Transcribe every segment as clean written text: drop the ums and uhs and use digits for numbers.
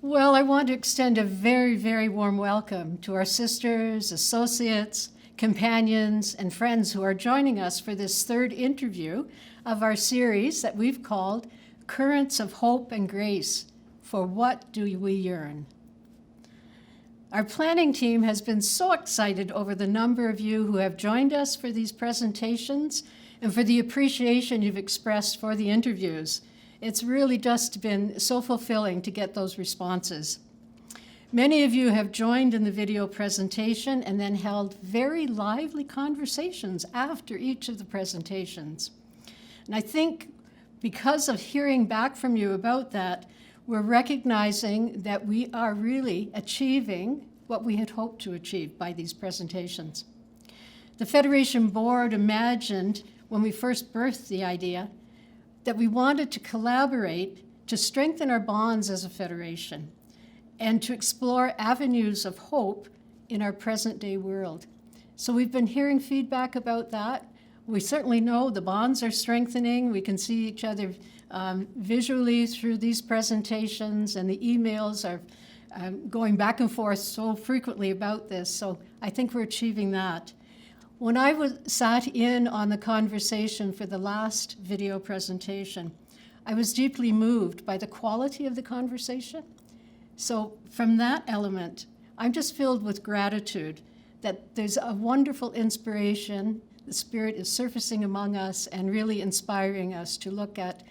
Well, I want to extend a very, very warm welcome to our sisters, associates, companions, and friends who are joining us for this third interview of our series that we've called Currents of Hope and Grace, For What Do We Yearn? Our planning team has been so excited over the number of you who have joined us for these presentations and for the appreciation you've expressed for the interviews. It's really just been so fulfilling to get those responses. Many of you have joined in the video presentation and then held very lively conversations after each of the presentations. And I think because of hearing back from you about that, we're recognizing that we are really achieving what we had hoped to achieve by these presentations. The Federation Board imagined, when we first birthed the idea, that we wanted to collaborate to strengthen our bonds as a federation and to explore avenues of hope in our present-day world. So we've been hearing feedback about that. We certainly know the bonds are strengthening. We can see each other visually through these presentations, and the emails are going back and forth so frequently about this. So I think we're achieving that. When I sat in on the conversation for the last video presentation, I was deeply moved by the quality of the conversation. So from that element, I'm just filled with gratitude that there's a wonderful inspiration. The Spirit is surfacing among us and really inspiring us to look at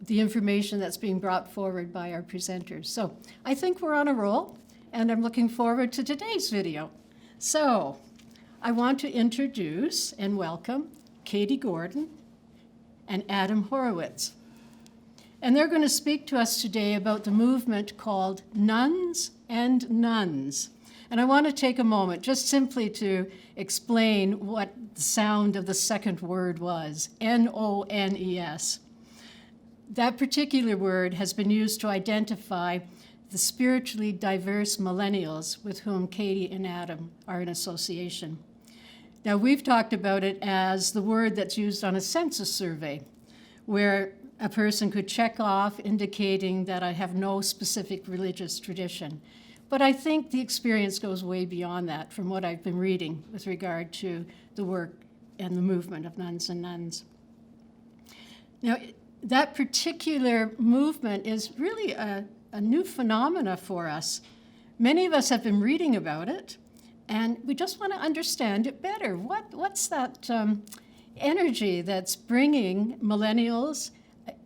the information that's being brought forward by our presenters. So I think we're on a roll, and I'm looking forward to today's video. So I want to introduce and welcome Katie Gordon and Adam Horowitz. And they're going to speak to us today about the movement called Nuns and Nuns. And I want to take a moment just simply to explain what the sound of the second word was, N-O-N-E-S. That particular word has been used to identify the spiritually diverse millennials with whom Katie and Adam are in association. Now, we've talked about it as the word that's used on a census survey, where a person could check off indicating that I have no specific religious tradition. But I think the experience goes way beyond that from what I've been reading with regard to the work and the movement of nuns and nuns. Now, that particular movement is really a new phenomena for us. Many of us have been reading about it, and we just want to understand it better. What's that energy that's bringing millennials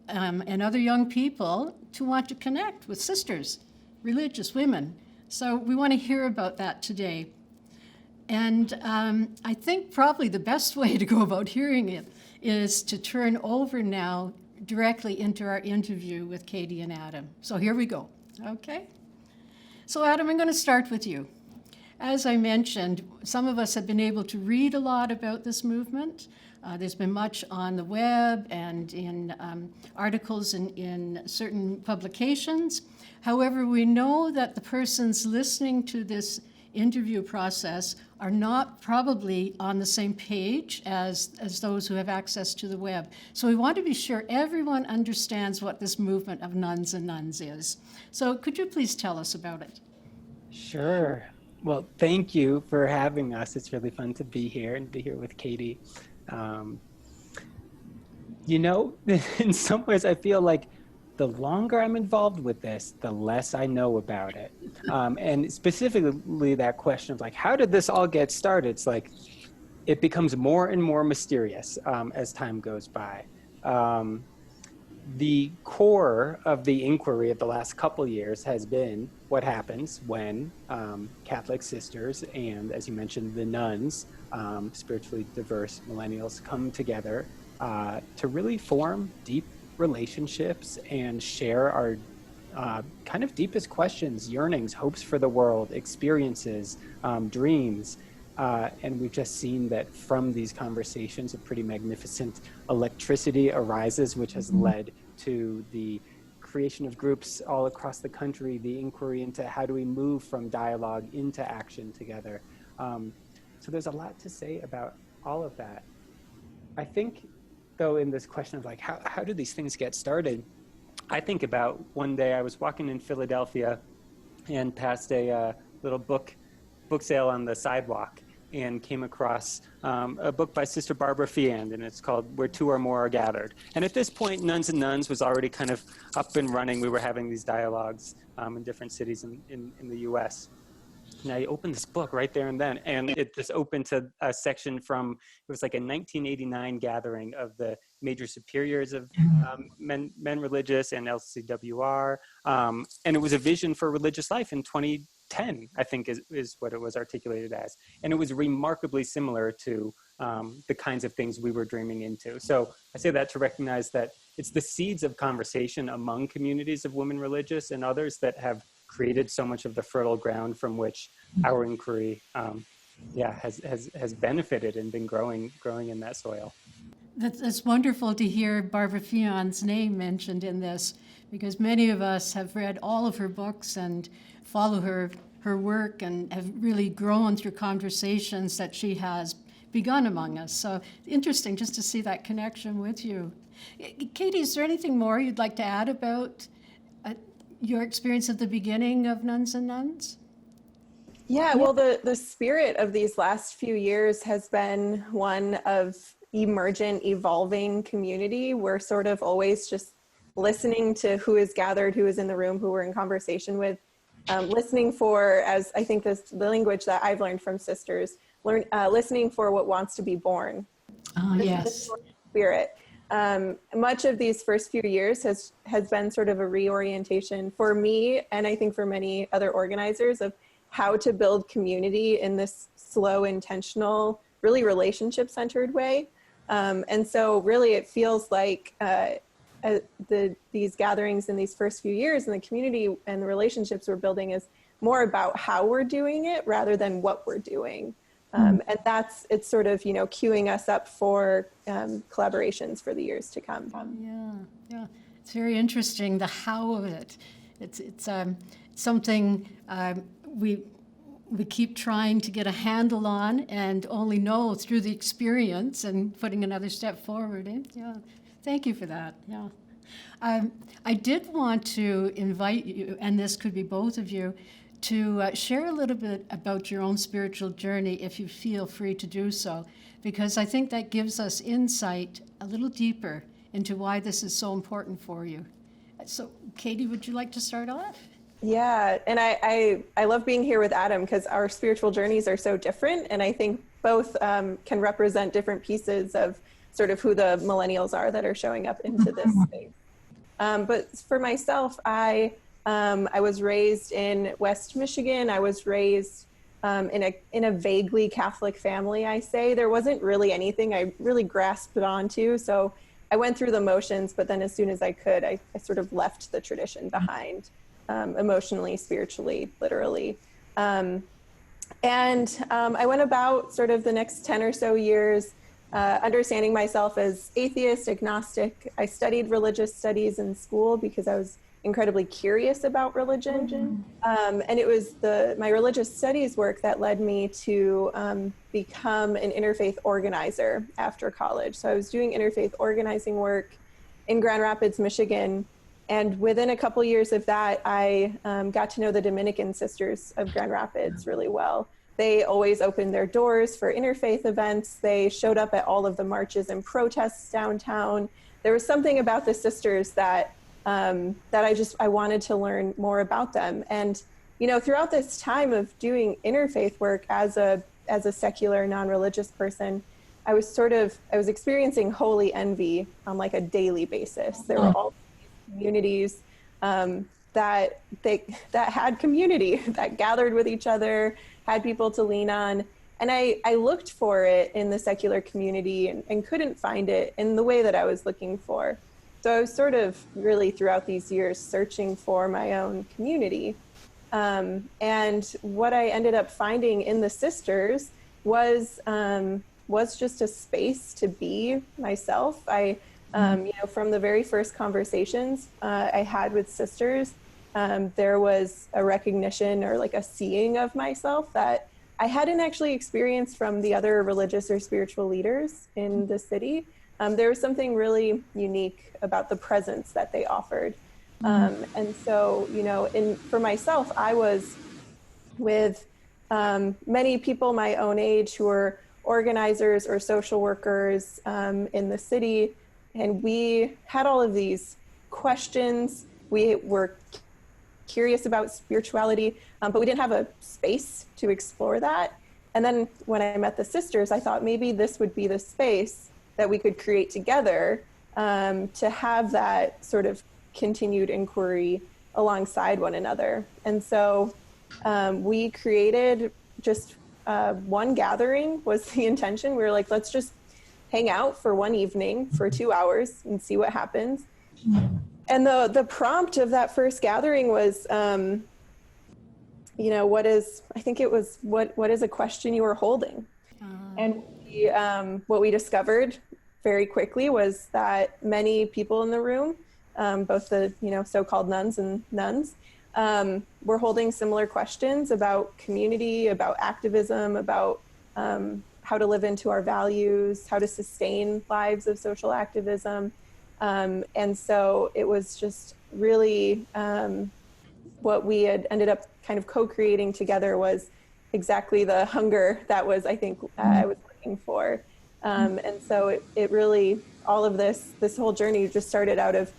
and other young people to want to connect with sisters, religious women? So we want to hear about that today. And I think probably the best way to go about hearing it is to turn over now directly into our interview with Katie and Adam. So here we go, okay? So Adam, I'm going to start with you. As I mentioned, some of us have been able to read a lot about this movement. There's been much on the web and in articles in certain publications. However, we know that the persons listening to this interview process are not probably on the same page as those who have access to the web. So we want to be sure everyone understands what this movement of nuns and nuns is. So could you please tell us about it? Sure. Well, thank you for having us. It's really fun to be here and be here with Katie. You know, in some ways I feel like the longer I'm involved with this, the less I know about it. And specifically that question of like, how did this all get started? It's like, it becomes more and more mysterious as time goes by. The core of the inquiry of the last couple years has been what happens when Catholic sisters and, as you mentioned, the nuns, spiritually diverse millennials, come together to really form deep relationships and share our kind of deepest questions, yearnings, hopes for the world, experiences, dreams. And we've just seen that from these conversations, a pretty magnificent electricity arises, which has led to the creation of groups all across the country, the inquiry into how do we move from dialogue into action together. So there's a lot to say about all of that. I think though, in this question of like, how do these things get started? I think about one day I was walking in Philadelphia and passed a little book sale on the sidewalk, and came across a book by Sister Barbara Fiand, and it's called Where Two or More Are Gathered. And at this point, Nuns and Nuns was already kind of up and running. We were having these dialogues in different cities in the US. And I opened this book right there and then, and it just opened to a section from, it was like a 1989 gathering of the major superiors of men religious and LCWR. And it was a vision for religious life in 2010, I think is what it was articulated as. And it was remarkably similar to the kinds of things we were dreaming into. So I say that to recognize that it's the seeds of conversation among communities of women religious and others that have created so much of the fertile ground from which our inquiry has benefited and been growing in that soil. That's wonderful to hear Barbara Fiand's name mentioned in this, because many of us have read all of her books and follow her work and have really grown through conversations that she has begun among us. So interesting just to see that connection with you. Katie, is there anything more you'd like to add about your experience at the beginning of Nuns and Nuns? Yeah, well, the spirit of these last few years has been one of emergent, evolving community. We're sort of always just listening to who is gathered, who is in the room, who we're in conversation with, listening for, as I think the language that I've learned from sisters, listening for what wants to be born. Oh, yes. Spirit. Much of these first few years has been sort of a reorientation for me, and I think for many other organizers, of how to build community in this slow, intentional, really relationship-centered way. And so really it feels like these gatherings in these first few years and the community and the relationships we're building is more about how we're doing it rather than what we're doing. And it's sort of, queuing us up for collaborations for the years to come. Yeah. It's very interesting, the how of it. It's something we keep trying to get a handle on and only know through the experience and putting another step forward. Yeah. Thank you for that. Yeah. I did want to invite you, and this could be both of you, to share a little bit about your own spiritual journey, if you feel free to do so, because I think that gives us insight a little deeper into why this is so important for you. So, Katie, would you like to start off? Yeah, and I love being here with Adam because our spiritual journeys are so different, and I think both can represent different pieces of sort of who the millennials are that are showing up into this space. But for myself, I was raised in West Michigan. I was raised in a vaguely Catholic family, I say. There wasn't really anything I really grasped onto. So I went through the motions, but then as soon as I could, I sort of left the tradition behind, emotionally, spiritually, literally. And I went about sort of the next 10 or so years understanding myself as atheist, agnostic. I studied religious studies in school because I was incredibly curious about religion. And it was my religious studies work that led me to become an interfaith organizer after college. So I was doing interfaith organizing work in Grand Rapids, Michigan. And within a couple years of that, I got to know the Dominican sisters of Grand Rapids really well. They always opened their doors for interfaith events. They showed up at all of the marches and protests downtown. There was something about the sisters that I wanted to learn more about them. And, throughout this time of doing interfaith work as a secular, non-religious person, I was experiencing holy envy on like a daily basis. There were all these communities that had community, that gathered with each other, had people to lean on. And I looked for it in the secular community and couldn't find it in the way that I was looking for. So I was sort of really throughout these years searching for my own community. And what I ended up finding in the sisters was just a space to be myself. From the very first conversations I had with sisters, there was a recognition or like a seeing of myself that I hadn't actually experienced from the other religious or spiritual leaders in the city. There was something really unique about the presence that they offered. And so, for myself, I was with many people my own age who were organizers or social workers in the city. And we had all of these questions. We were curious about spirituality, but we didn't have a space to explore that. And then when I met the sisters, I thought maybe this would be the space that we could create together to have that sort of continued inquiry alongside one another. And so we created just one gathering was the intention. We were like, let's just hang out for one evening for 2 hours and see what happens. And the prompt of that first gathering was, what is a question you are holding? And what we discovered very quickly was that many people in the room, both the so-called nuns and nuns, were holding similar questions about community, about activism, about how to live into our values, how to sustain lives of social activism. And so it was just really what we had ended up kind of co-creating together was exactly the hunger that was, I think, I was looking for. And so it really, all of this whole journey just started out of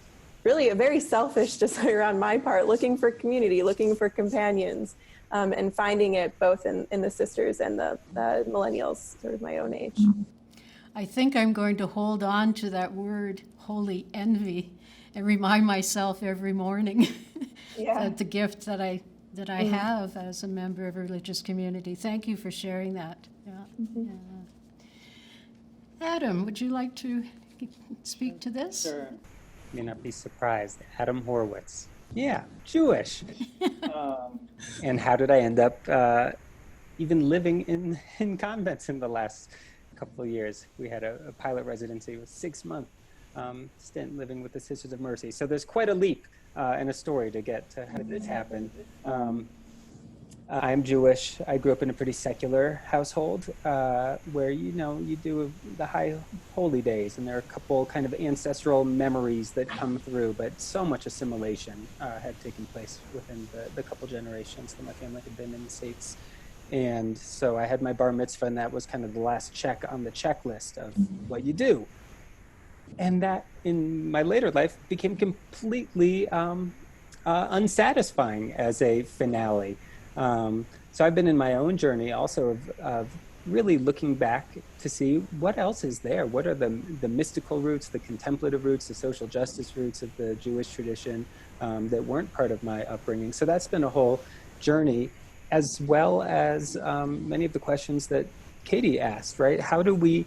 really a very selfish desire on my part, looking for community, looking for companions, and finding it both in the sisters and the millennials, sort of my own age. I think I'm going to hold on to that word, holy envy, and remind myself every morning that the gift that I have as a member of a religious community. Thank you for sharing that. Yeah. Yeah. Adam, would you like to speak to this? Sure. You may not be surprised. Adam Horowitz. Yeah, Jewish. And how did I end up even living in convents in the last couple of years? We had a pilot residency with 6-month stint living with the Sisters of Mercy. So there's quite a leap and a story to get to how did this happen. I'm Jewish. I grew up in a pretty secular household where, you do the high holy days, and there are a couple kind of ancestral memories that come through, but so much assimilation had taken place within the couple generations that my family had been in the States. And so I had my bar mitzvah, and that was kind of the last check on the checklist of what you do. And that, in my later life, became completely unsatisfying as a finale. So I've been in my own journey also of really looking back to see what else is there. What are the mystical roots, the contemplative roots, the social justice roots of the Jewish tradition that weren't part of my upbringing. So that's been a whole journey, as well as many of the questions that Katie asked, right? How do we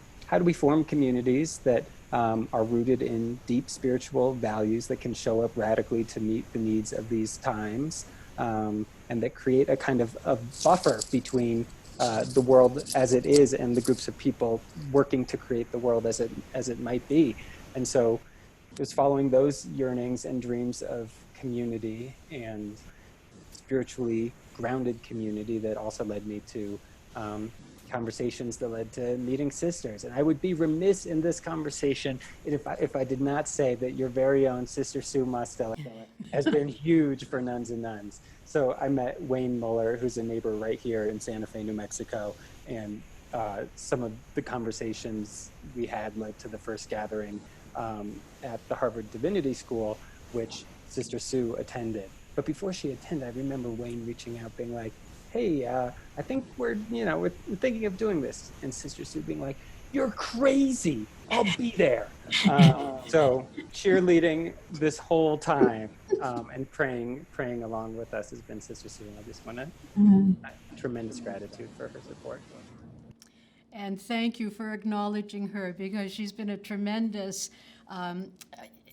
form communities that are rooted in deep spiritual values that can show up radically to meet the needs of these times? And that create a kind of a buffer between the world as it is and the groups of people working to create the world as it might be. And so it was following those yearnings and dreams of community and spiritually grounded community that also led me to conversations that led to meeting sisters. And I would be remiss in this conversation if I did not say that your very own Sister Sue Mostella has been huge for Nuns and Nuns. So I met Wayne Muller, who's a neighbor right here in Santa Fe, New Mexico, and some of the conversations we had led to the first gathering at the Harvard Divinity School, which Sister Sue attended. But before she attended, I remember Wayne reaching out, being like, hey, I think we're thinking of doing this. And Sister Sue being like, you're crazy, I'll be there. So cheerleading this whole time and praying along with us has been Sister Sue. And I just want to tremendous gratitude for her support. And thank you for acknowledging her, because she's been a tremendous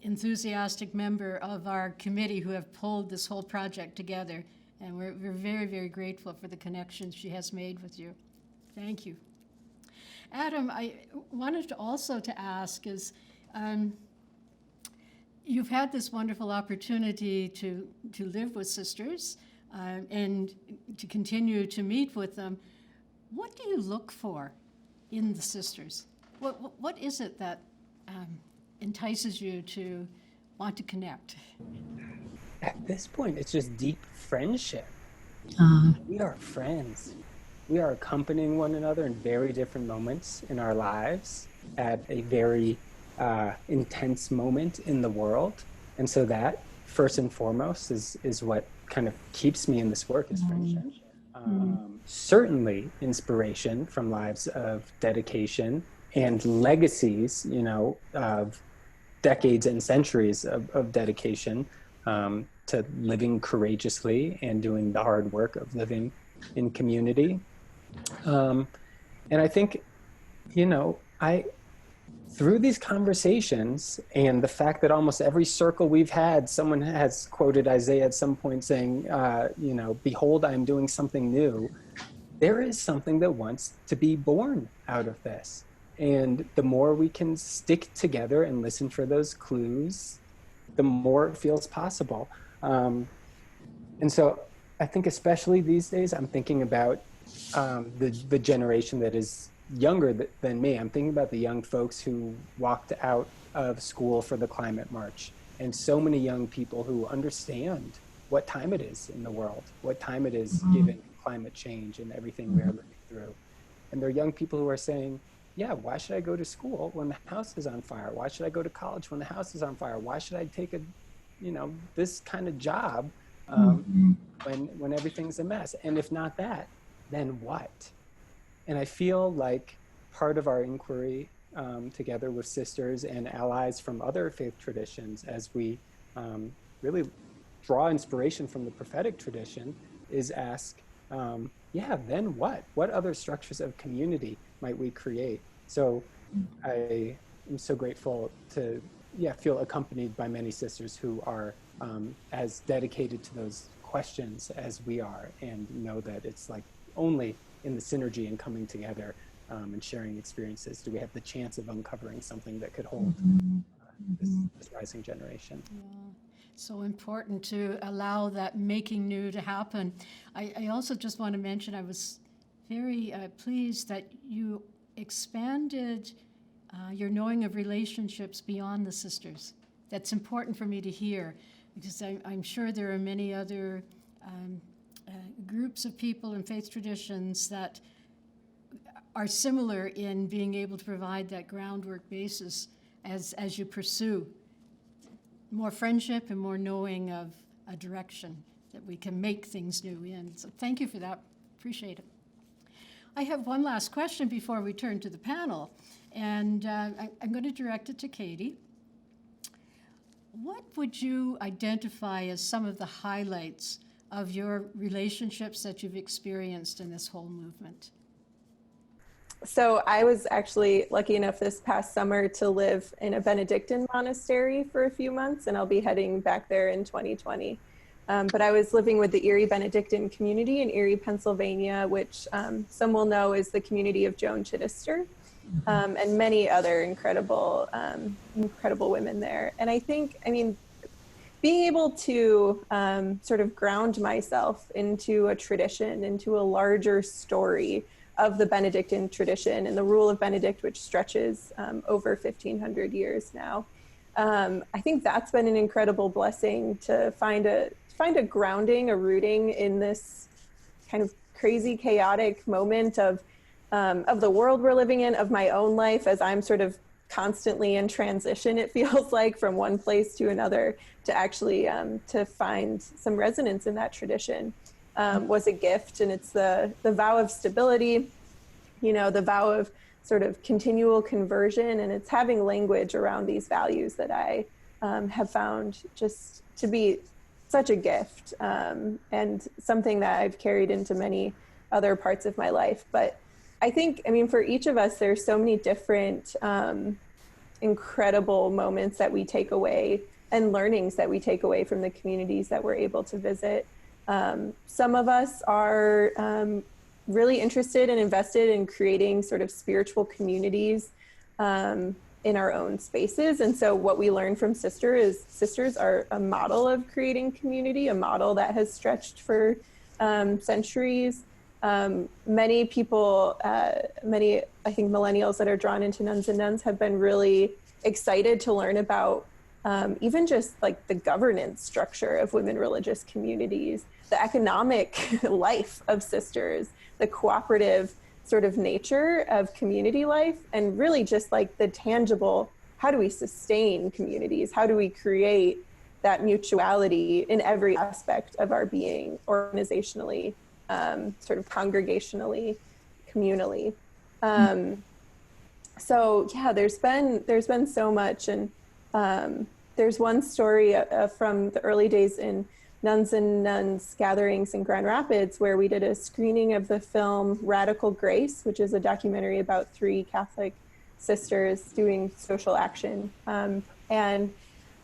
enthusiastic member of our committee who have pulled this whole project together. And we're very, very grateful for the connections she has made with you. Thank you. Adam, I wanted to also to ask is, you've had this wonderful opportunity to live with sisters and to continue to meet with them. What do you look for in the sisters? What is it that entices you to want to connect? At this point, it's just deep friendship. We are friends. We are accompanying one another in very different moments in our lives at a very intense moment in the world. And so that, first and foremost, is what kind of keeps me in this work, is friendship. Certainly inspiration from lives of dedication and legacies, of decades and centuries of dedication to living courageously and doing the hard work of living in community. And I think, through these conversations and the fact that almost every circle we've had, someone has quoted Isaiah at some point saying, behold, I'm doing something new. There is something that wants to be born out of this. And the more we can stick together and listen for those clues, the more it feels possible. And so I think especially these days, I'm thinking about the generation that is younger than me. I'm thinking about the young folks who walked out of school for the climate march, and so many young people who understand what time it is in the world, what time it is given climate change and everything we're living through. And there are young people who are saying, yeah, why should I go to school when the house is on fire? Why should I go to college when the house is on fire? Why should I take this kind of job when everything's a mess? And if not that, then what? And I feel like part of our inquiry together with sisters and allies from other faith traditions, as we really draw inspiration from the prophetic tradition, is ask, then what? What other structures of community might we create? So I am so grateful to feel accompanied by many sisters who are as dedicated to those questions as we are, and know that it's like only in the synergy and coming together and sharing experiences do we have the chance of uncovering something that could hold this rising generation. Yeah. So important to allow that making new to happen. I also just want to mention I was very pleased that you expanded your knowing of relationships beyond the sisters. That's important for me to hear, because I'm sure there are many other groups of people and faith traditions that are similar in being able to provide that groundwork basis as you pursue more friendship and more knowing of a direction that we can make things new in. So thank you for that. Appreciate it. I have one last question before we turn to the panel, and I'm going to direct it to Katie. What would you identify as some of the highlights of your relationships that you've experienced in this whole movement? So I was actually lucky enough this past summer to live in a Benedictine monastery for a few months, and I'll be heading back there in 2020. But I was living with the Erie Benedictine community in Erie, Pennsylvania, which some will know is the community of Joan Chittister, and many other incredible women there. And I think, being able to sort of ground myself into a tradition, into a larger story of the Benedictine tradition and the rule of Benedict, which stretches over 1,500 years now. I think that's been an incredible blessing to find a grounding, a rooting in this kind of crazy, chaotic moment of the world we're living in, of my own life, as I'm sort of constantly in transition, it feels like, from one place to another, to actually to find some resonance in that tradition was a gift. And it's the vow of stability, the vow of sort of continual conversion, and it's having language around these values that I have found just to be such a gift, and something that I've carried into many other parts of my life. But I think, for each of us, there's so many different incredible moments that we take away and learnings that we take away from the communities that we're able to visit. Some of us are really interested and invested in creating sort of spiritual communities in our own spaces. And so what we learn from sisters are a model of creating community, a model that has stretched for centuries. Many people, many, I think, millennials that are drawn into Nuns and Nuns have been really excited to learn about even just like the governance structure of women religious communities, the economic life of sisters, the cooperative sort of nature of community life, and really just like the tangible, how do we sustain communities? How do we create that mutuality in every aspect of our being, organizationally, sort of congregationally, communally. So yeah, there's been so much, and there's one story from the early days in Nuns and Nuns gatherings in Grand Rapids where we did a screening of the film Radical Grace, which is a documentary about 3 Catholic sisters doing social action. And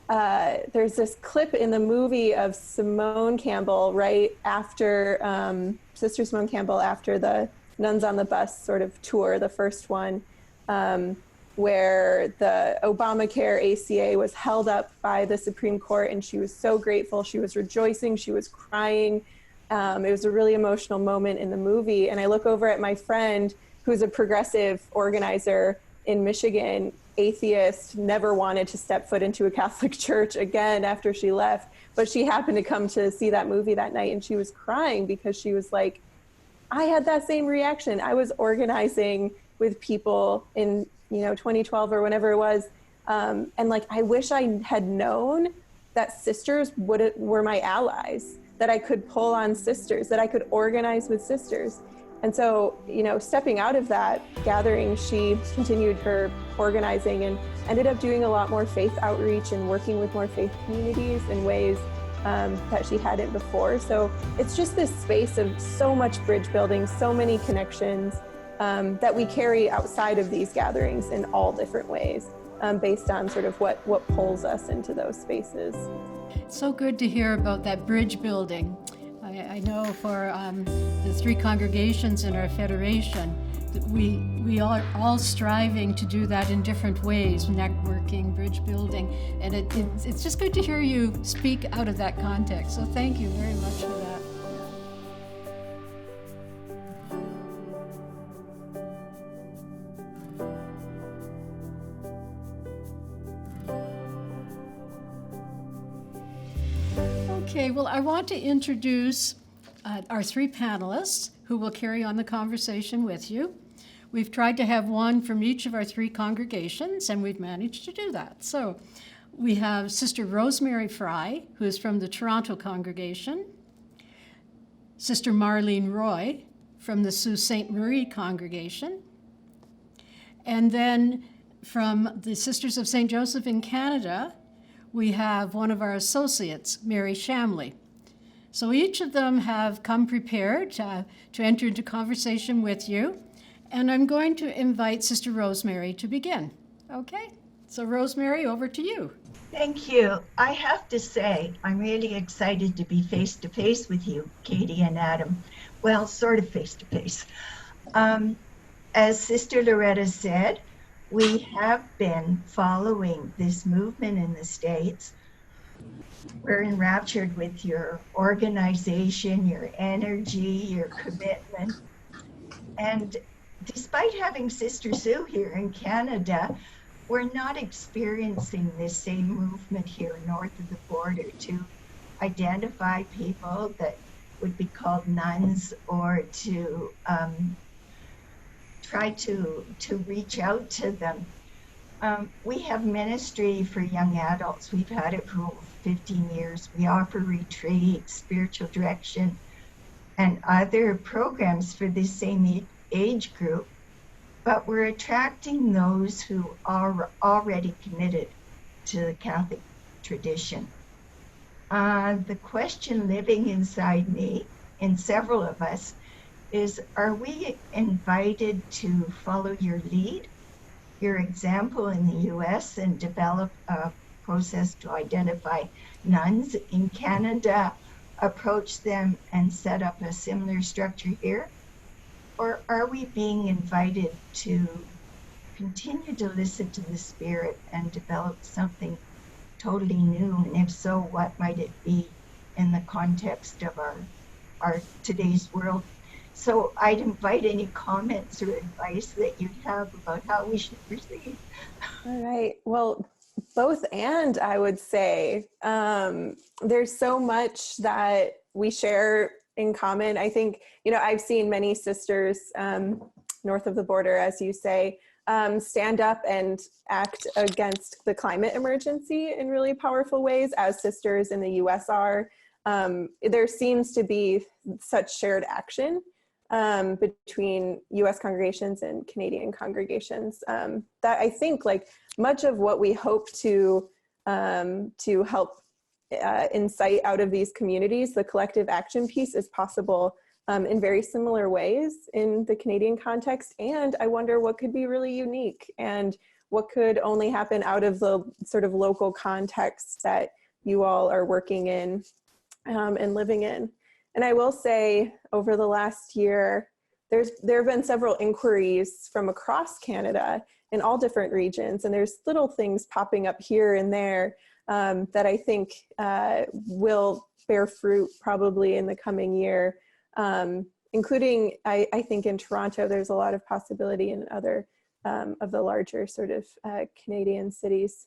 there's this clip in the movie of Simone Campbell right after, Sister Simone Campbell after the Nuns on the Bus sort of tour, the first one, where the Obamacare ACA was held up by the Supreme Court, and she was so grateful. She was rejoicing, she was crying. It was a really emotional moment in the movie. And I look over at my friend who's a progressive organizer in Michigan, atheist, never wanted to step foot into a Catholic church again after she left, but she happened to come to see that movie that night, and she was crying because she was like, I had that same reaction. I was organizing with people in 2012 or whenever it was, and like, I wish I had known that sisters were my allies, that I could pull on sisters, that I could organize with sisters. And so, stepping out of that gathering, she continued her organizing and ended up doing a lot more faith outreach and working with more faith communities in ways that she hadn't before. So it's just this space of so much bridge building, so many connections that we carry outside of these gatherings in all different ways, based on sort of what pulls us into ththose spaces. It's so good to hear about that bridge building. I know for the 3 congregations in our federation, that we are all striving to do that in different ways, networking, bridge building, and it's just good to hear you speak out of that context. So thank you very much for that. Okay, well, I want to introduce our 3 panelists who will carry on the conversation with you. We've tried to have one from each of our 3 congregations, and we've managed to do that. So we have Sister Rosemary Fry, who is from the Toronto congregation, Sister Marlene Roy from the Sault Ste. Marie congregation, and then from the Sisters of St. Joseph in Canada, we have one of our associates, Mary Shamley. So each of them have come prepared to enter into conversation with you. And I'm going to invite Sister Rosemary to begin. Okay? So Rosemary, over to you. Thank you. I have to say, I'm really excited to be face-to-face with you, Katie and Adam. Well, sort of face-to-face. As Sister Loretta said, we have been following this movement in the States. We're enraptured with your organization, your energy, your commitment. And despite having Sister Sue here in Canada, we're not experiencing this same movement here north of the border to identify people that would be called nuns, or to try to reach out to them. We have ministry for young adults. We've had it for over 15 years. We offer retreats, spiritual direction, and other programs for this same age group. But we're attracting those who are already committed to the Catholic tradition. The question living inside me, and several of us, is, are we invited to follow your lead, your example in the US, and develop a process to identify nuns in Canada, approach them and set up a similar structure here? Or are we being invited to continue to listen to the Spirit and develop something totally new? And if so, what might it be in the context of our today's world? So I'd invite any comments or advice that you'd have about how we should proceed. All right. Well, both and I would say there's so much that we share in common. I think, I've seen many sisters north of the border, as you say, stand up and act against the climate emergency in really powerful ways, as sisters in the US are. There seems to be such shared action between US congregations and Canadian congregations that I think like much of what we hope to help incite out of these communities, the collective action piece, is possible in very similar ways in the Canadian context. And I wonder what could be really unique and what could only happen out of the sort of local context that you all are working in and living in. And I will say, over the last year, there have been several inquiries from across Canada in all different regions, and there's little things popping up here and there that I think will bear fruit probably in the coming year, including, I think in Toronto, there's a lot of possibility in other of the larger sort of Canadian cities.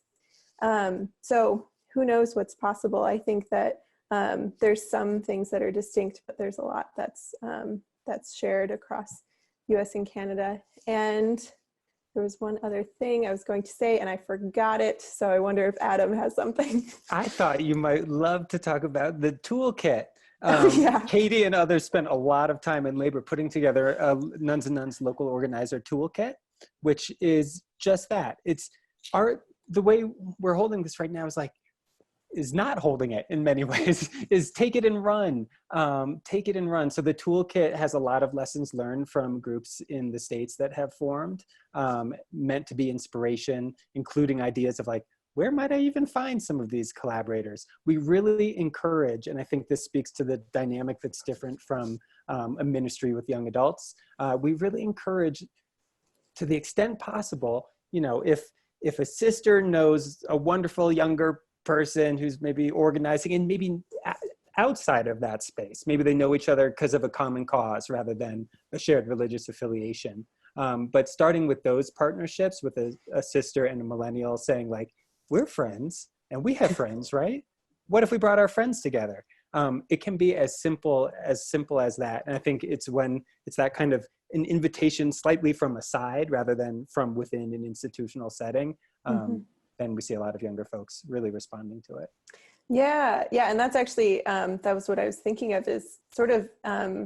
So who knows what's possible? I think that there's some things that are distinct, but there's a lot that's shared across US and Canada. And there was one other thing I was going to say and I forgot it. So I wonder if Adam has something. I thought you might love to talk about the toolkit. Yeah. Katie and others spent a lot of time and labor putting together a Nuns and Nuns local organizer toolkit, which is just that. It's the way we're holding this right now is not holding it in many ways, is take it and run. Take it and run. So the toolkit has a lot of lessons learned from groups in the States that have formed, meant to be inspiration, including ideas of like, where might I even find some of these collaborators? We really encourage, and I think this speaks to the dynamic that's different from a ministry with young adults. We really encourage, to the extent possible, if a sister knows a wonderful younger person who's maybe organizing and maybe outside of that space, maybe they know each other because of a common cause rather than a shared religious affiliation. But starting with those partnerships with a sister and a millennial saying like, we're friends and we have friends, right? What if we brought our friends together? It can be as simple as that. And I think it's when it's that kind of an invitation slightly from a side rather than from within an institutional setting. And we see a lot of younger folks really responding to it. Yeah. And that's actually, that was what I was thinking of, is sort of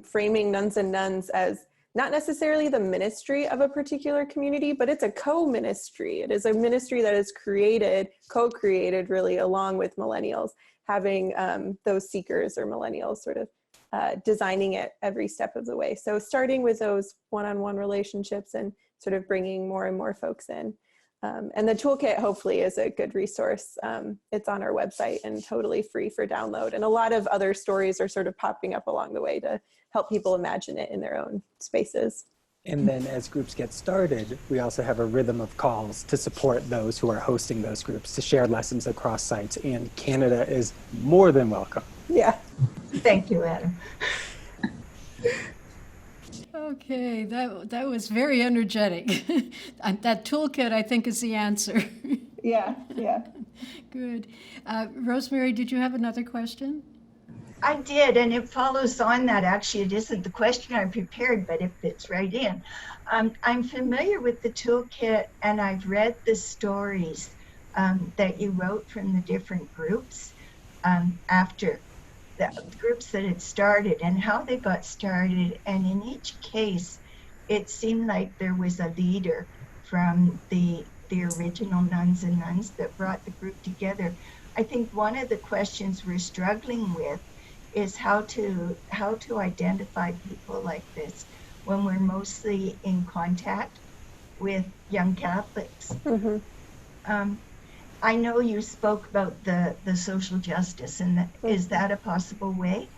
framing Nuns and Nuns as not necessarily the ministry of a particular community, but it's a co-ministry. It is a ministry that is co-created really along with millennials, having those seekers or millennials sort of designing it every step of the way. So starting with those one-on-one relationships and sort of bringing more and more folks in. And the toolkit hopefully is a good resource. It's on our website and totally free for download. And a lot of other stories are sort of popping up along the way to help people imagine it in their own spaces. And then as groups get started, we also have a rhythm of calls to support those who are hosting those groups to share lessons across sites. And Canada is more than welcome. Yeah. Thank you, Adam. Okay, that was very energetic. That toolkit, I think, is the answer. Yeah. Good. Rosemary, did you have another question? I did, and it follows on that. Actually, it isn't the question I prepared, but it fits right in. I'm familiar with the toolkit, and I've read the stories that you wrote from the different groups after the groups that had started and how they got started. And in each case, it seemed like there was a leader from the original Nuns and Nuns that brought the group together. I think one of the questions we're struggling with is how to identify people like this when we're mostly in contact with young Catholics. I know you spoke about the social justice, and is that a possible way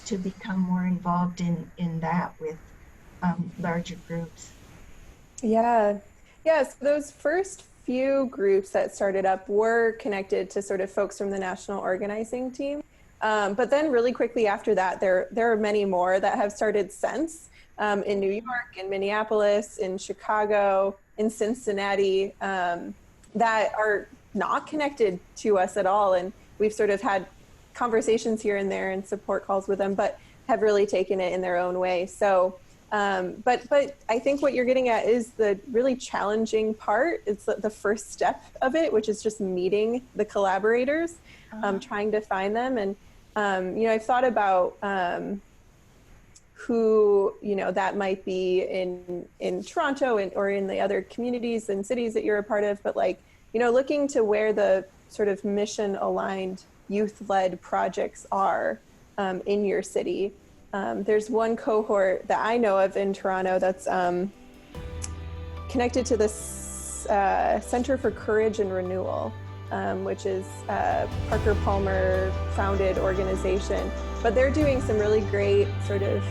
to become more involved in that with larger groups? Yeah. Yes, those first few groups that started up were connected to sort of folks from the national organizing team. But then really quickly after that, there are many more that have started since. in New York, in Minneapolis, in Chicago, in Cincinnati, that are not connected to us at all. And we've sort of had conversations here and there and support calls with them, but have really taken it in their own way. So, but I think what you're getting at is the really challenging part. It's the first step of it, which is just meeting the collaborators, trying to find them. And, I've thought about who, that might be in Toronto or in the other communities and cities that you're a part of, but looking to where the sort of mission aligned youth-led projects are in your city. There's one cohort that I know of in Toronto that's connected to this Center for Courage and Renewal, which is a Parker Palmer founded organization. But they're doing some really great sort of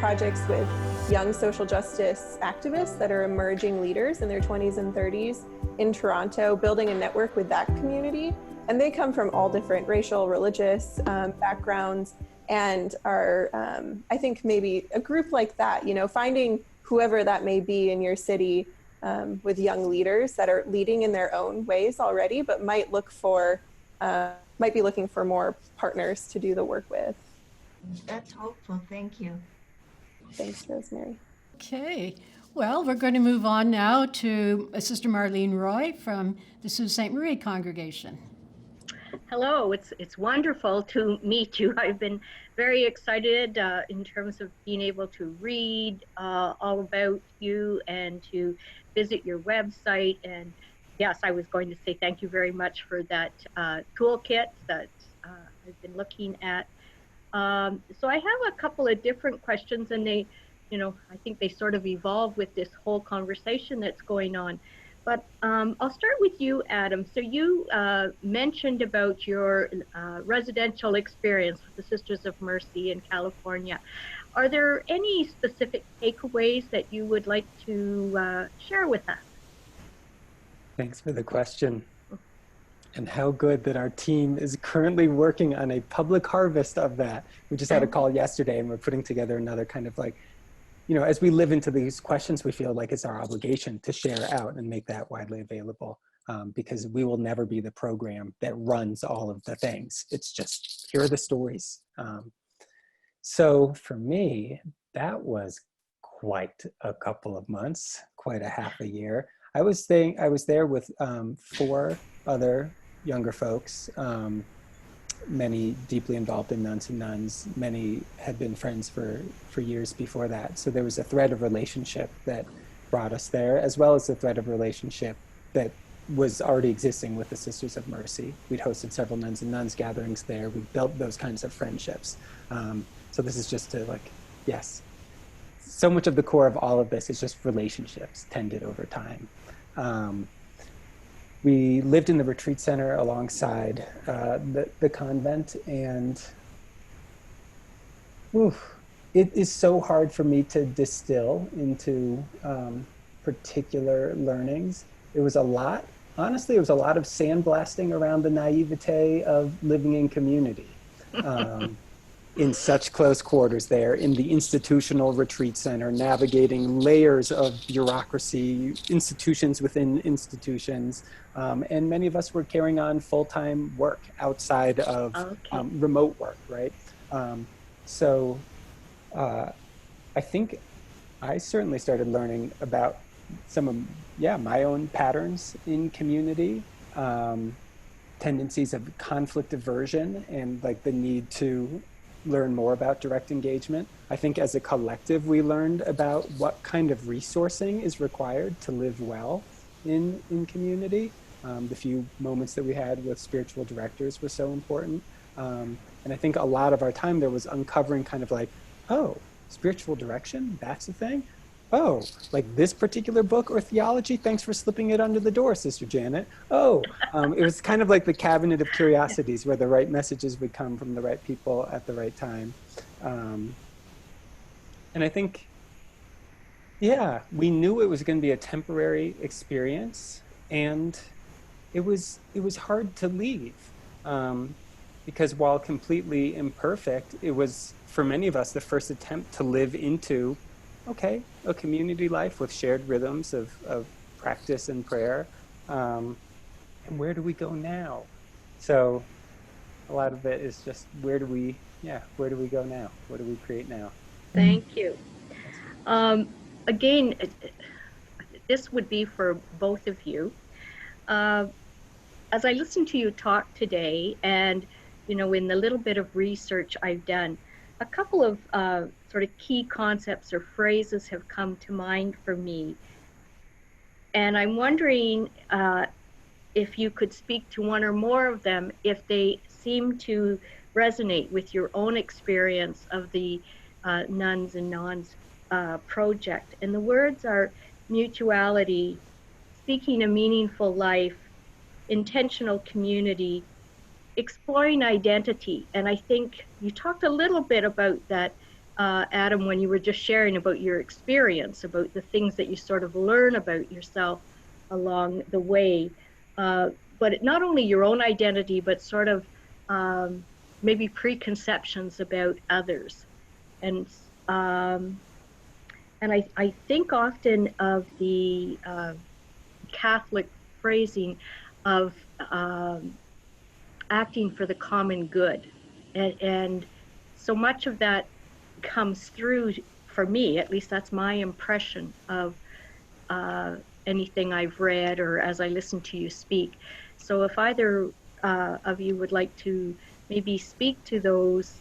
projects with young social justice activists that are emerging leaders in their 20s and 30s in Toronto, building a network with that community. And they come from all different racial, religious backgrounds, and are, I think maybe a group like that, finding whoever that may be in your city with young leaders that are leading in their own ways already, but might be looking for more partners to do the work with. That's hopeful. Thank you. Thanks, Rosemary. Okay. Well, we're going to move on now to Sister Marlene Roy from the Sault Ste. Marie congregation. Hello, it's wonderful to meet you. I've been very excited in terms of being able to read all about you and to visit your website. And yes, I was going to say thank you very much for that toolkit that I've been looking at. So I have a couple of different questions, and they, I think they sort of evolve with this whole conversation that's going on. But I'll start with you, Adam. So you mentioned about your residential experience with the Sisters of Mercy in California. Are there any specific takeaways that you would like to share with us? Thanks for the question. And how good that our team is currently working on a public harvest of that. We just had a call yesterday, and we're putting together another kind of as we live into these questions, we feel like it's our obligation to share out and make that widely available, because we will never be the program that runs all of the things. It's just, here are the stories. So for me, that was quite a couple of months, quite a half a year. I was there with 4 other younger folks, many deeply involved in Nuns and Nuns. Many had been friends for years before that. So there was a thread of relationship that brought us there, as well as a thread of relationship that was already existing with the Sisters of Mercy. We'd hosted several Nuns and Nuns gatherings there. We built those kinds of friendships. So this is just to yes. So much of the core of all of this is just relationships tended over time. We lived in the retreat center alongside the convent, and it is so hard for me to distill into particular learnings. It was a lot. Honestly, it was a lot of sandblasting around the naivete of living in community. In such close quarters there, in the institutional retreat center, navigating layers of bureaucracy, institutions within institutions, and many of us were carrying on full-time work outside of remote work, right? So I think I certainly started learning about some of, my own patterns in community, tendencies of conflict aversion, and the need to learn more about direct engagement. I think as a collective, we learned about what kind of resourcing is required to live well in community. The few moments that we had with spiritual directors were so important. And I think a lot of our time there was uncovering kind of spiritual direction, that's a thing? Oh, this particular book or theology? Thanks for slipping it under the door, Sister Janet. It was kind of like the cabinet of curiosities where the right messages would come from the right people at the right time. And I think, we knew it was going to be a temporary experience, and it was hard to leave, because while completely imperfect, it was, for many of us, the first attempt to live into okay, a community life with shared rhythms of practice and prayer. And where do we go now? So a lot of it is just where do we go now? What do we create now? Thank you. Again, this would be for both of you. As I listened to you talk today, and in the little bit of research I've done, a couple of sort of key concepts or phrases have come to mind for me. And I'm wondering if you could speak to one or more of them, if they seem to resonate with your own experience of the Nuns and Nuns project. And the words are mutuality, seeking a meaningful life, intentional community, exploring identity. And I think you talked a little bit about that, Adam, when you were just sharing about your experience, about the things that you sort of learn about yourself along the way. But not only your own identity, but sort of maybe preconceptions about others. And I think often of the Catholic phrasing of acting for the common good. And so much of that comes through, for me, at least that's my impression of anything I've read or as I listen to you speak. So if either of you would like to maybe speak to those,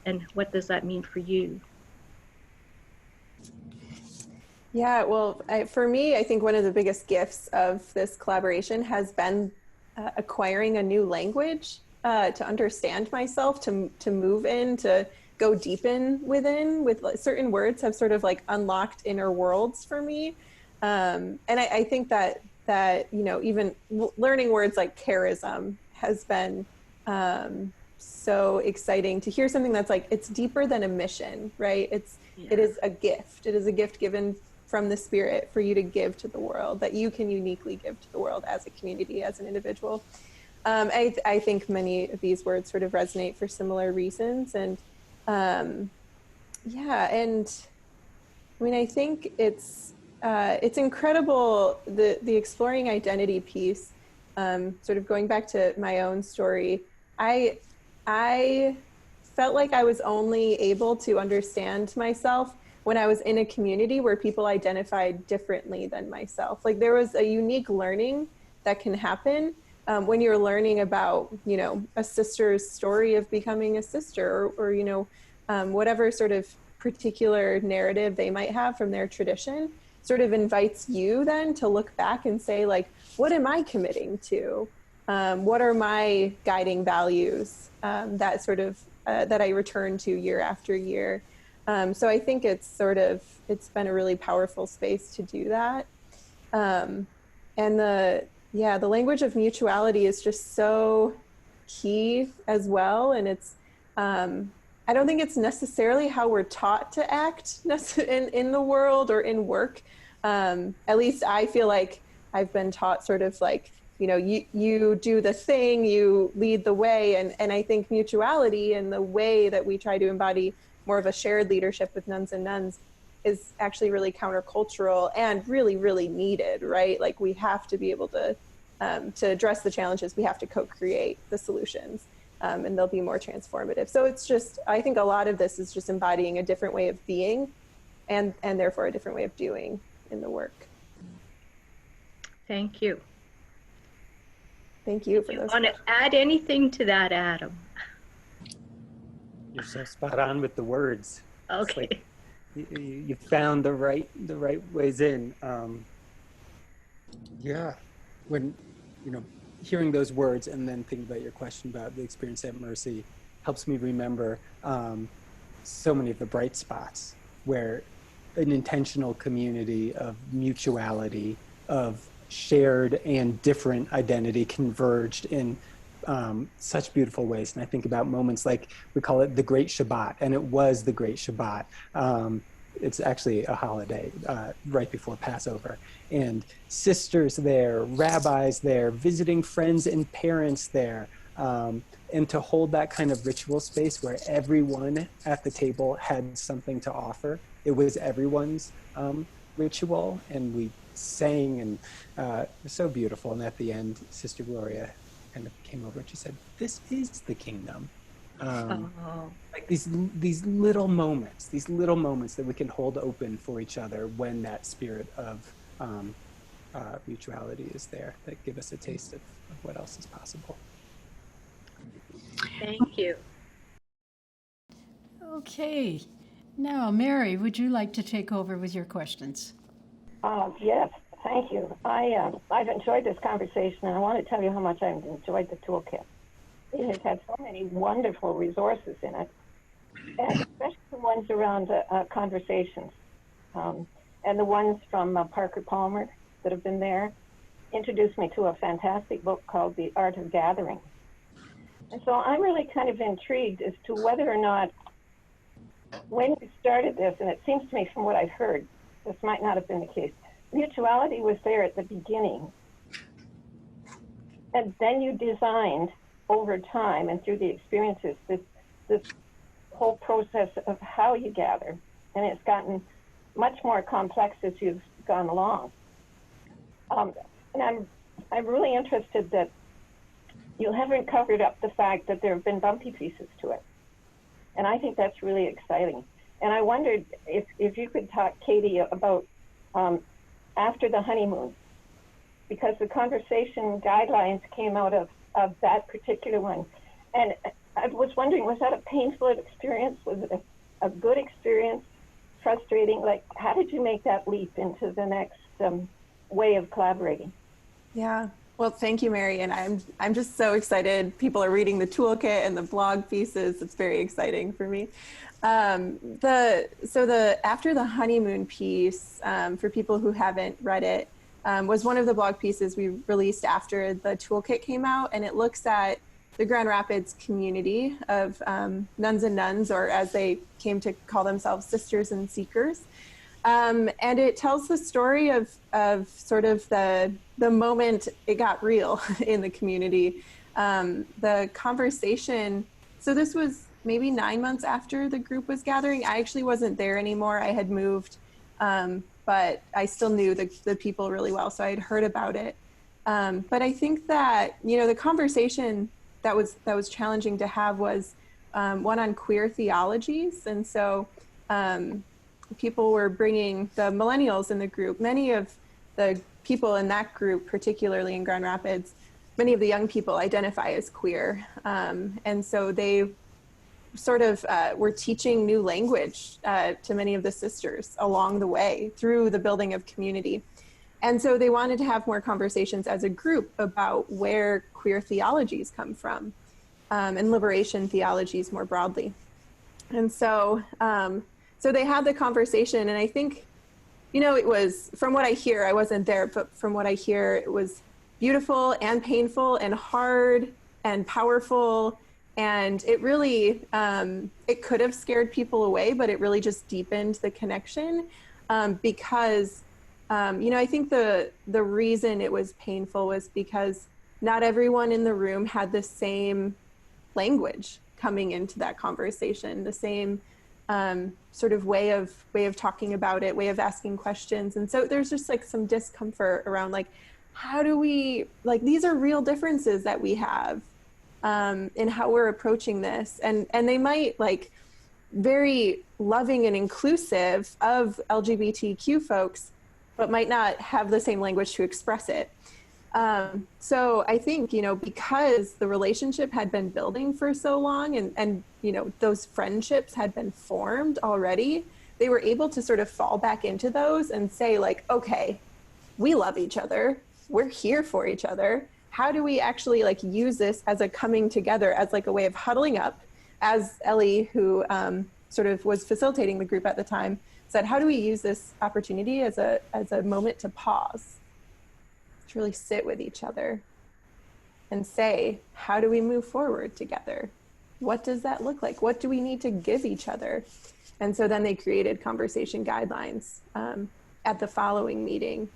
and what does that mean for you? Yeah, well, for me, I think one of the biggest gifts of this collaboration has been acquiring a new language to understand myself, to move in, to go deep in within. With certain words have sort of like unlocked inner worlds for me, and I think that even learning words like charism has been so exciting to hear something that's like, it's deeper than a mission, right? It is a gift. It is a gift given from the Spirit for you to give to the world, that you can uniquely give to the world as a community, as an individual. I think many of these words sort of resonate for similar reasons. And and I mean, I think it's incredible, the exploring identity piece, sort of going back to my own story. I felt like I was only able to understand myself when I was in a community where people identified differently than myself. Like, there was a unique learning that can happen when you're learning about, a sister's story of becoming a sister, or whatever sort of particular narrative they might have from their tradition, sort of invites you then to look back and say, like, what am I committing to? What are my guiding values that sort of, that I return to year after year? So I think it's been a really powerful space to do that. And the language of mutuality is just so key as well. And it's, I don't think it's necessarily how we're taught to act in the world or in work. At least I feel like I've been taught sort of like, you do the thing, you lead the way. And I think mutuality and the way that we try to embody more of a shared leadership with Nuns and Nuns is actually really countercultural and really, really needed, right? Like, we have to be able to address the challenges, we have to co-create the solutions, and they'll be more transformative. So it's just, I think a lot of this is just embodying a different way of being and therefore a different way of doing in the work. Thank you. Thank you for those. Want to add anything to that, Adam? You're so spot on with the words. Okay. Like you found the right ways in. When hearing those words and then thinking about your question about the experience at Mercy helps me remember so many of the bright spots where an intentional community of mutuality, of shared and different identity converged in such beautiful ways. And I think about moments like, we call it the Great Shabbat, and it was the Great Shabbat. It's actually a holiday right before Passover. And sisters there, rabbis there, visiting friends and parents there, And to hold that kind of ritual space where everyone at the table had something to offer. It was everyone's ritual, and we sang, and it was so beautiful. And at the end, Sister Gloria kind of came over and she said, "This is the kingdom." Like these little moments that we can hold open for each other when that spirit of mutuality is there, that give us a taste of what else is possible. Thank you. Okay. Now, Mary, would you like to take over with your questions? Yes, thank you. I've enjoyed this conversation, and I want to tell you how much I've enjoyed the toolkit. It has had so many wonderful resources in it, and especially the ones around conversations. And the ones from Parker Palmer that have been there introduced me to a fantastic book called The Art of Gathering. And so I'm really kind of intrigued as to whether or not, when you started this, and it seems to me from what I've heard, this might not have been the case, mutuality was there at the beginning. And then you designed over time and through the experiences this whole process of how you gather. And it's gotten much more complex as you've gone along. And I'm really interested that you haven't covered up the fact that there have been bumpy pieces to it. And I think that's really exciting. And I wondered if you could talk, Katie, about after the honeymoon, because the conversation guidelines came out of that particular one. And I was wondering, was that a painful experience? Was it a good experience? Frustrating? Like, how did you make that leap into the next way of collaborating? Yeah. Well, thank you, Mary. And I'm just so excited. People are reading the toolkit and the blog pieces. It's very exciting for me. So after the honeymoon piece, for people who haven't read it, was one of the blog pieces we released after the toolkit came out, and it looks at the Grand Rapids community of nuns and nuns, or as they came to call themselves, sisters and seekers. And it tells the story of sort of the moment it got real in the community. The conversation, so this was maybe 9 months after the group was gathering. I actually wasn't there anymore. I had moved, but I still knew the people really well, so I had heard about it. But I think that, the conversation that was challenging to have was one on queer theologies. And so people were bringing the millennials in the group. Many of the people in that group, particularly in Grand Rapids, many of the young people identify as queer. And so they sort of were teaching new language to many of the sisters along the way through the building of community. And so they wanted to have more conversations as a group about where queer theologies come from, and liberation theologies more broadly. And so so they had the conversation, and I think, it was, from what I hear, I wasn't there, but from what I hear, it was beautiful and painful and hard and powerful. And it really, it could have scared people away, but it really just deepened the connection, because, I think the reason it was painful was because not everyone in the room had the same language coming into that conversation, the same sort of way of talking about it, way of asking questions. And so there's just like some discomfort around like, how do we, like, these are real differences that we have in how we're approaching this. And they might, like, very loving and inclusive of LGBTQ folks, but might not have the same language to express it. So I think, because the relationship had been building for so long, and those friendships had been formed already, they were able to sort of fall back into those and say, like, okay, we love each other. We're here for each other. How do we actually, like, use this as a coming together, as like a way of huddling up, as Ellie, who sort of was facilitating the group at the time, said, how do we use this opportunity as a moment to pause, to really sit with each other and say, how do we move forward together? What does that look like? What do we need to give each other? And so then they created conversation guidelines at the following meeting.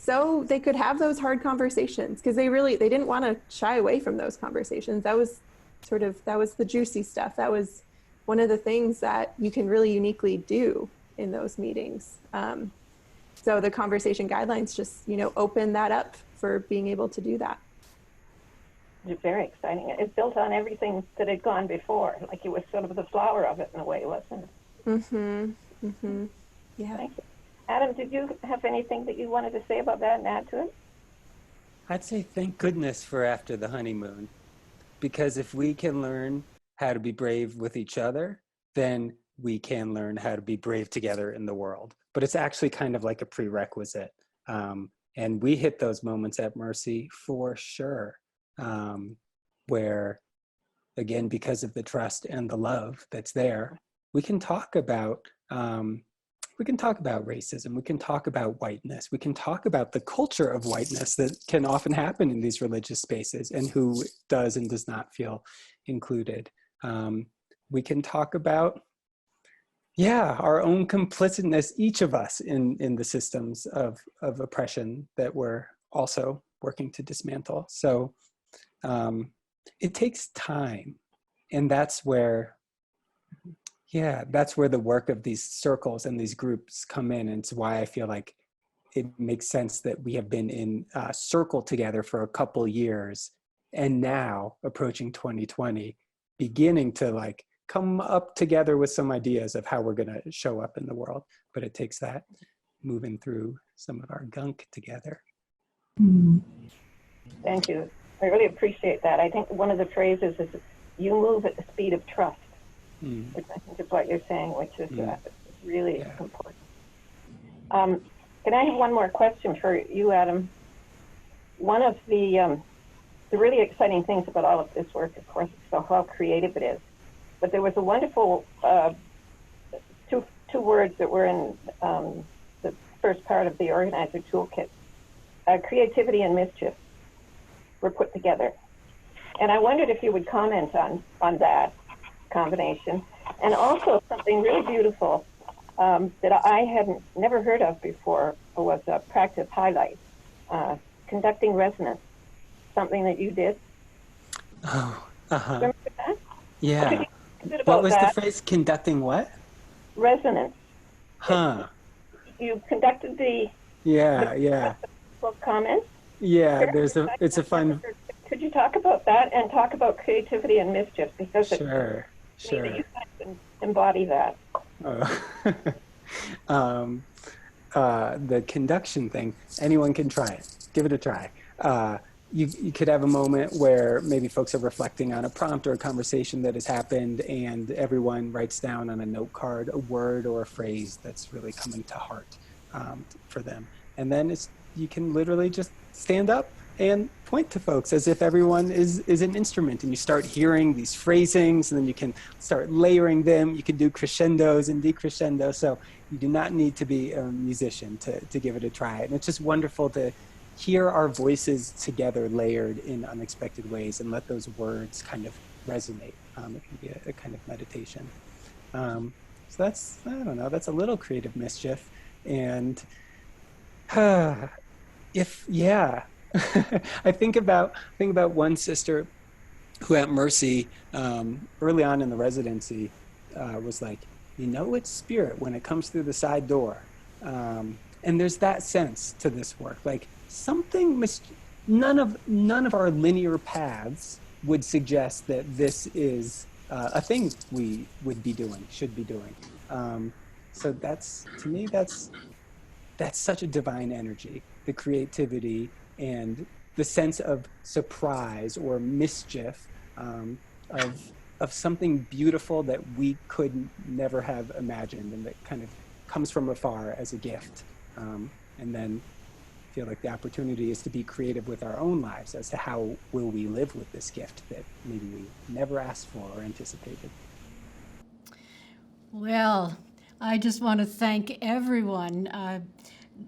so they could have those hard conversations, because they didn't want to shy away from those conversations. That was the juicy stuff. That was one of the things that you can really uniquely do in those meetings. So the conversation guidelines just, open that up for being able to do that. It's very exciting. It built on everything that had gone before. Like, it was sort of the flower of it in a way, wasn't it? Mm-hmm. Mm-hmm. Yeah. Thank you. Adam, did you have anything that you wanted to say about that and add to it? I'd say thank goodness for after the honeymoon, because if we can learn how to be brave with each other, then we can learn how to be brave together in the world. But it's actually kind of like a prerequisite. And we hit those moments at Mercy for sure, where, again, because of the trust and the love that's there, we can talk about racism. We can talk about whiteness. We can talk about the culture of whiteness that can often happen in these religious spaces, and who does and does not feel included. We can talk about, our own complicitness, each of us, in the systems of oppression that we're also working to dismantle. So it takes time. And that's where the work of these circles and these groups come in. And it's why I feel like it makes sense that we have been in a circle together for a couple years, and now approaching 2020, beginning to come up together with some ideas of how we're going to show up in the world. But it takes that moving through some of our gunk together. Thank you. I really appreciate that. I think one of the phrases is, you move at the speed of trust, which I think is what you're saying, which is really important. Can I have one more question for you, Adam? One of the really exciting things about all of this work, of course, is how creative it is. But there was a wonderful two words that were in the first part of the organizer toolkit. Creativity and mischief were put together. And I wondered if you would comment on that combination. And also something really beautiful that I hadn't never heard of before was a practice highlight, conducting resonance, something that you did. Oh, uh-huh. Remember that? Yeah. What What was that? the phrase? Conducting what? Resonance. Huh. You conducted the comments. Yeah, it's a fun. Could you talk about that and talk about creativity and mischief, because Sure. you guys embody that. The conduction thing, anyone can try it. Give it a try. You could have a moment where maybe folks are reflecting on a prompt or a conversation that has happened, and everyone writes down on a note card a word or a phrase that's really coming to heart for them. And then you can literally just stand up and point to folks as if everyone is an instrument, and you start hearing these phrasings, and then you can start layering them. You can do crescendos and decrescendos. So you do not need to be a musician to give it a try. And it's just wonderful to hear our voices together layered in unexpected ways, and let those words kind of resonate. It can be a kind of meditation. So that's, I don't know, that's a little creative mischief. And I think about one sister who at Mercy, early on in the residency, was like, it's spirit when it comes through the side door. And there's that sense to this work, like something, none of our linear paths would suggest that this is a thing we would be doing, should be doing. So that's, to me, that's such a divine energy, the creativity and the sense of surprise or mischief, of something beautiful that we could never have imagined, and that kind of comes from afar as a gift. And then I feel like the opportunity is to be creative with our own lives as to how will we live with this gift that maybe we never asked for or anticipated. Well, I just want to thank everyone.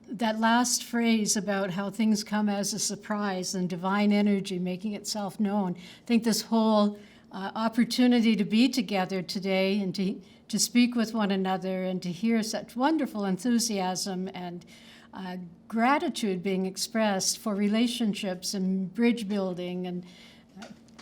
That last phrase about how things come as a surprise and divine energy making itself known. I think this whole opportunity to be together today and to speak with one another and to hear such wonderful enthusiasm and gratitude being expressed for relationships and bridge building and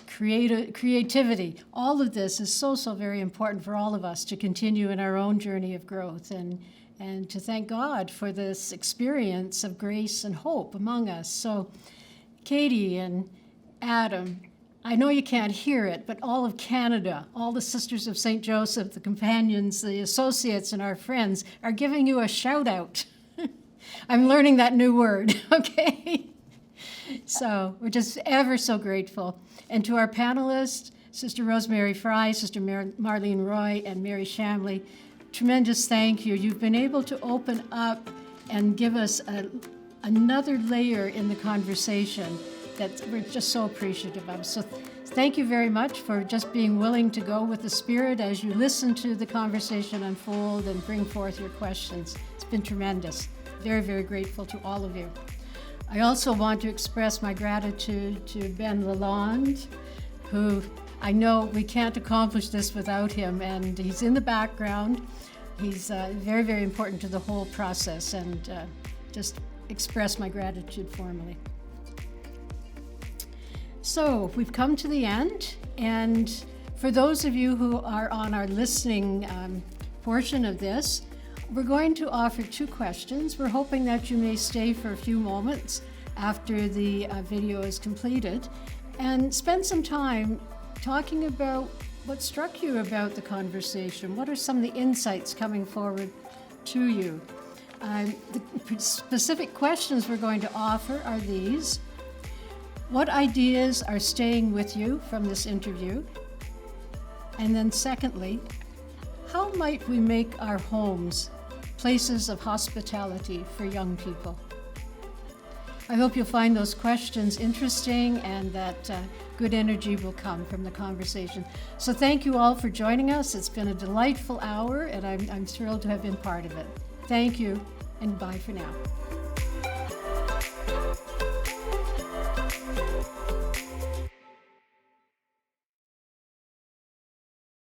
creativity. All of this is so very important for all of us to continue in our own journey of growth and to thank God for this experience of grace and hope among us. So Katie and Adam, I know you can't hear it, but all of Canada, all the Sisters of St. Joseph, the companions, the associates, and our friends are giving you a shout out. I'm learning that new word, okay? So we're just ever so grateful. And to our panelists, Sister Rosemary Fry, Sister Marlene Roy, and Mary Shamley, tremendous thank you. You've been able to open up and give us another layer in the conversation that we're just so appreciative of. So thank you very much for just being willing to go with the Spirit as you listen to the conversation unfold and bring forth your questions. It's been tremendous. Very grateful to all of you. I also want to express my gratitude to Ben Lalonde, who I know we can't accomplish this without him, and he's in the background. He's very important to the whole process, and just express my gratitude formally. So we've come to the end, and for those of you who are on our listening portion of this, we're going to offer 2 questions. We're hoping that you may stay for a few moments after the video is completed and spend some time talking about what struck you about the conversation. What are some of the insights coming forward to you? The specific questions we're going to offer are these. What ideas are staying with you from this interview? And then secondly, how might we make our homes places of hospitality for young people? I hope you'll find those questions interesting and that good energy will come from the conversation. So thank you all for joining us. It's been a delightful hour, and I'm thrilled to have been part of it. Thank you, and bye for now.